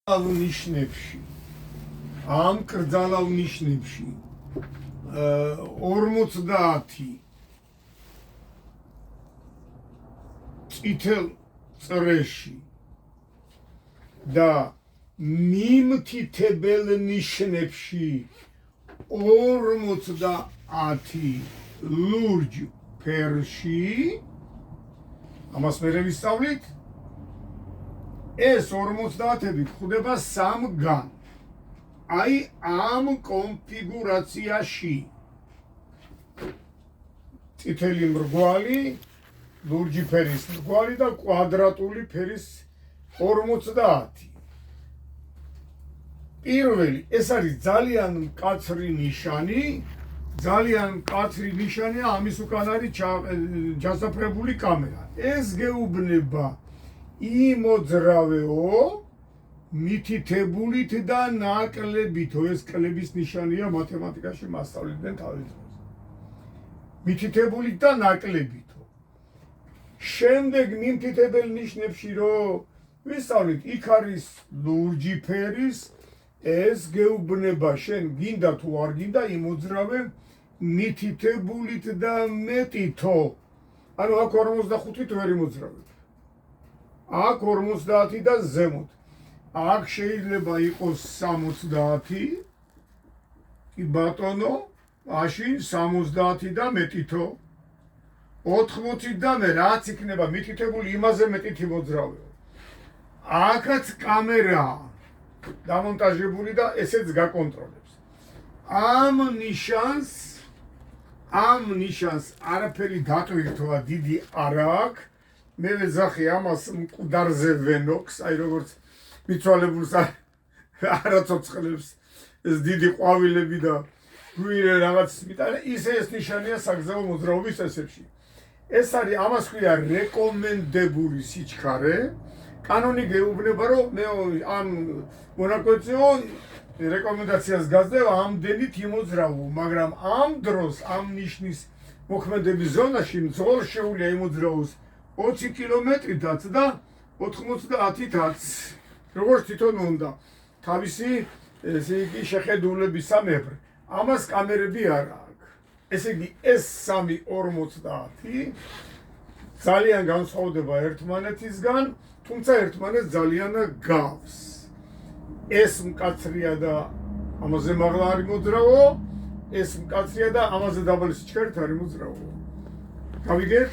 ნიშნებში ამ კრძალავ ნიშნებში 50 წითელ წრეში და მიმთითებელ ნიშნებში 50 ლურჯ ფერში ამას მე ვისწავლით ეს 50-ები გვხვდება სამგან. აი ამ კონფიგურაციაში წითელი მრგვალი, ლურჯი ფერის მრგვალი და კვადრატული ფერის 50. პირველი, ეს არის ძალიან მკაცრი ნიშანი, ამის უკან არის ჩასაფრებული კამერა. ეს გეუბნება იმოძრავეო მითითებულით და ნაკლებითო. ეს კლების ნიშანია მათემატიკაში მასწავლებდნენ თავის დროს. მითითებულით და ნაკლებითო. შემდეგ მიმთითებელ ნიშნებში რო ვისწავლით, იქ არის ლურჯი ფერის, ეს გეუბნება შენ გინდა თუ არ გინდა იმოძრავე მითითებულით და მეტითო. ანუ აქ 45-ით ვერ იმოძრავებ. აქ 50 და ზემოთ. აქ შეიძლება იყოს 60, კი ბატონო, მაშინ 70 და მეტითო. 80 და მე რაც იქნება მითითებული იმაზე მეტით იმოძრავეო. აქაც კამერა დამონტაჟებული და ესეც გაკონტროლებს. ამ ნიშანს არაფერი დატვირთვა დიდი არ აქვს. მე ვეძახი ამას მკვდარზე ვენოქს, აი როგორც მიცვალებულს არა ცოცხლებს ეს დიდი ყვავილები და გვირე რაღაც მიტანა, ისე ეს ნიშანია საგზაო მოძრაობის წესებში. ეს არის ამას ქვია რეკომენდებული სიჩქარე. კანონი გეუბნება, რომ მე ამ მონაკვეთზეო რეკომენდაციას გაზდევ ამდენით იმოძრავო, მაგრამ ამ დროს ამ ნიშნის მოქმედების ზონაში მძღოლ შეუძლია იმოძრავოს 20 კილომეტრითაც და 90-ით. როგორც თვითონ უნდა თავისი ესე იგი შეხედულებისამებრ. ამას კამერები არ აქვს. ესე იგი ეს 3-50 ძალიან განსხვავდება ერთმანეთისგან, თუმცა ერთმანეთს ძალიან გავს. ეს მკაცრია და ამაზე მაღლა არ იმოძრავო, ეს მკაცრია და ამაზე დაბალი სიჩქარით არ იმოძრავო. გავიგეთ?